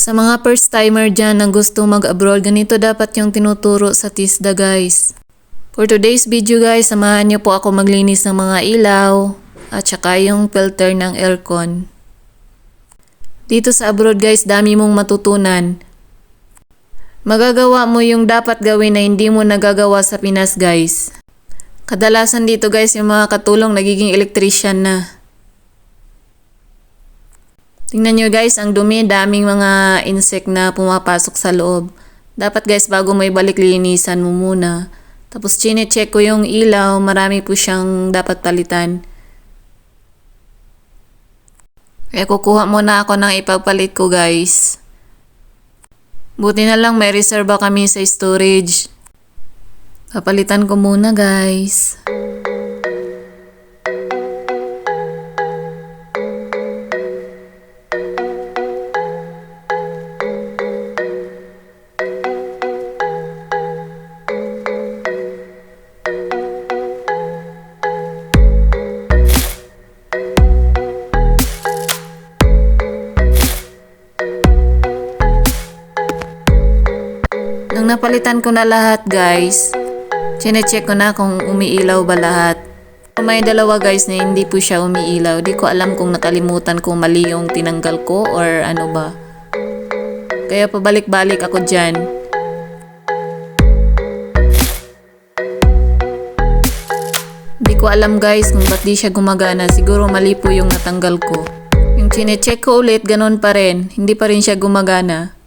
Sa mga first timer dyan na gusto mag-abroad, ganito dapat yung tinuturo sa TISDA guys. For today's video guys, samahan niyo po ako maglinis ng mga ilaw at saka yung filter ng aircon. Dito sa abroad guys, dami mong matutunan. Magagawa mo yung dapat gawin na hindi mo nagagawa sa Pinas guys. Kadalasan dito guys, yung mga katulong nagiging electrician na. Tingnan nyo guys, ang dumi, daming mga insect na pumapasok sa loob. Dapat guys, bago mo ibalik, linisan mo muna. Tapos chine-check ko yung ilaw, marami po siyang dapat palitan. Kaya kukuha muna ako ng ipagpalit ko guys. Buti na lang may reserva kami sa storage. Papalitan ko muna guys. Nung napalitan ko na lahat guys, chine-check ko na kung umiilaw ba lahat. May dalawa guys na hindi po siya umiilaw. Di ko alam kung nakalimutan kung mali yung tinanggal ko or ano ba. Kaya pabalik-balik ako dyan. Di ko alam guys kung ba't di siya gumagana. Siguro mali po yung natanggal ko. Yung chine-check ko ulit, ganun pa rin. Hindi pa rin siya gumagana.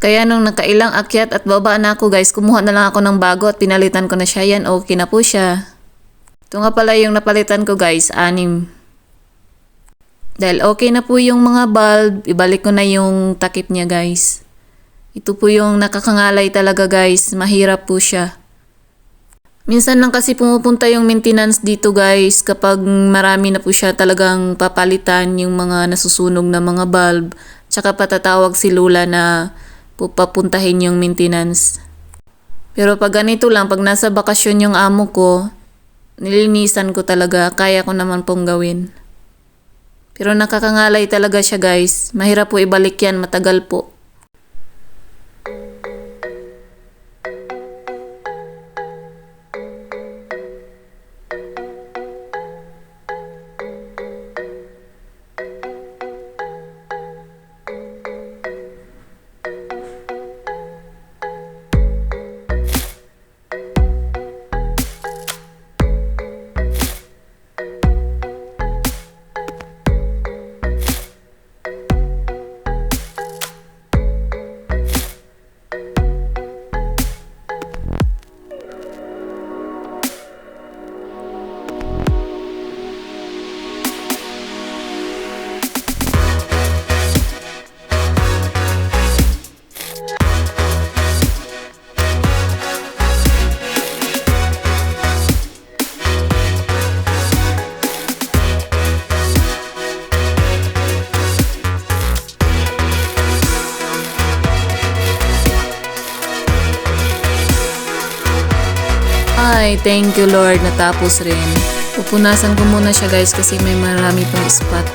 Kaya nung nakailang akyat at baba na ako guys, kumuha na lang ako ng bago at pinalitan ko na siya. Yan, okay na po siya. Ito nga pala yung napalitan ko guys, 6. Dahil okay na po yung mga bulb, ibalik ko na yung takip niya guys. Ito po yung nakakangalay talaga guys, mahirap po siya. Minsan lang kasi pumupunta yung maintenance dito guys kapag marami na po siya talagang papalitan yung mga nasusunog na mga bulb. Tsaka patatawag si Lola na papuntahin yung maintenance. Pero pag ganito lang, pag nasa bakasyon yung amo ko, nilinisan ko talaga, kaya ko naman pong gawin. Pero nakakangalay talaga siya guys, mahirap po ibalik yan, matagal po. Ay, thank you Lord, natapos rin. Pupunasan ko muna siya guys kasi may marami pong spot.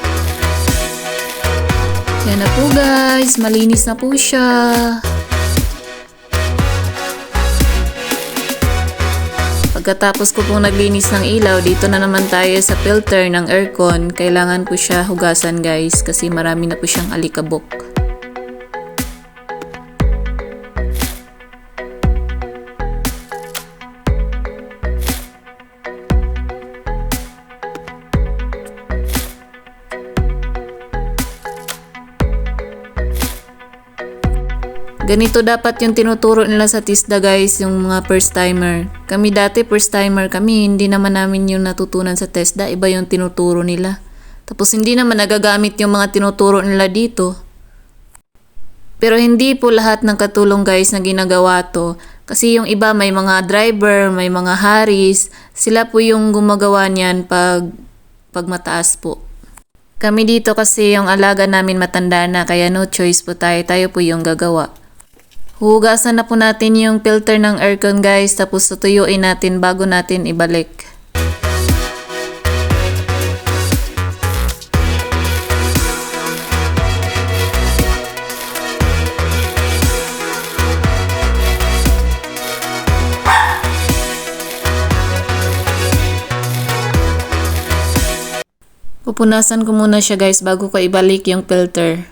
Yan na po guys, malinis na po siya. Pagkatapos ko pong naglinis ng ilaw, dito na naman tayo sa filter ng aircon. Kailangan po siya hugasan guys kasi marami na po siyang alikabok. Ganito dapat yung tinuturo nila sa TISDA guys, yung mga first timer. Kami dati first timer kami, hindi naman namin yung natutunan sa TISDA, iba yung tinuturo nila. Tapos hindi naman nagagamit yung mga tinuturo nila dito. Pero hindi po lahat ng katulong guys na ginagawa to. Kasi yung iba may mga driver, may mga haris, sila po yung gumagawa niyan pag mataas po. Kami dito kasi yung alaga namin matanda na, kaya no choice po tayo po yung gagawa. Hugasan na po natin yung filter ng aircon guys, tapos tutuyuin natin bago natin ibalik. Pupunasan ko muna siya guys bago ko ibalik yung filter.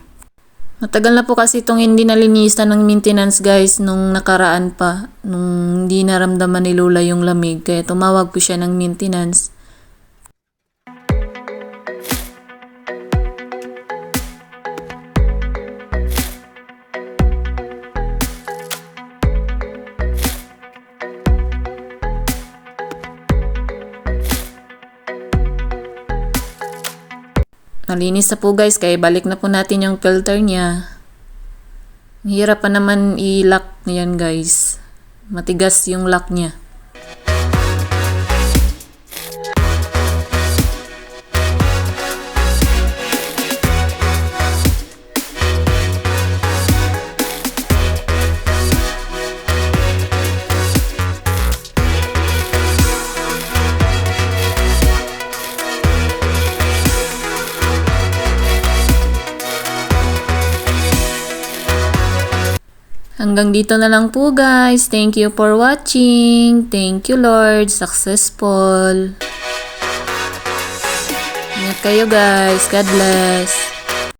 Matagal na po kasi itong hindi nalinisan ng maintenance guys nung nakaraan pa. Nung hindi naramdaman ni Lola yung lamig. Kaya tumawag ko siya ng maintenance. Malinis na po guys, kaya balik na po natin yung filter niya. Hirap pa naman i-lock niyan guys. Matigas yung lock niya. Hanggang dito na lang po guys. Thank you for watching. Thank you Lord. Successful. Ingat kayo guys. God bless.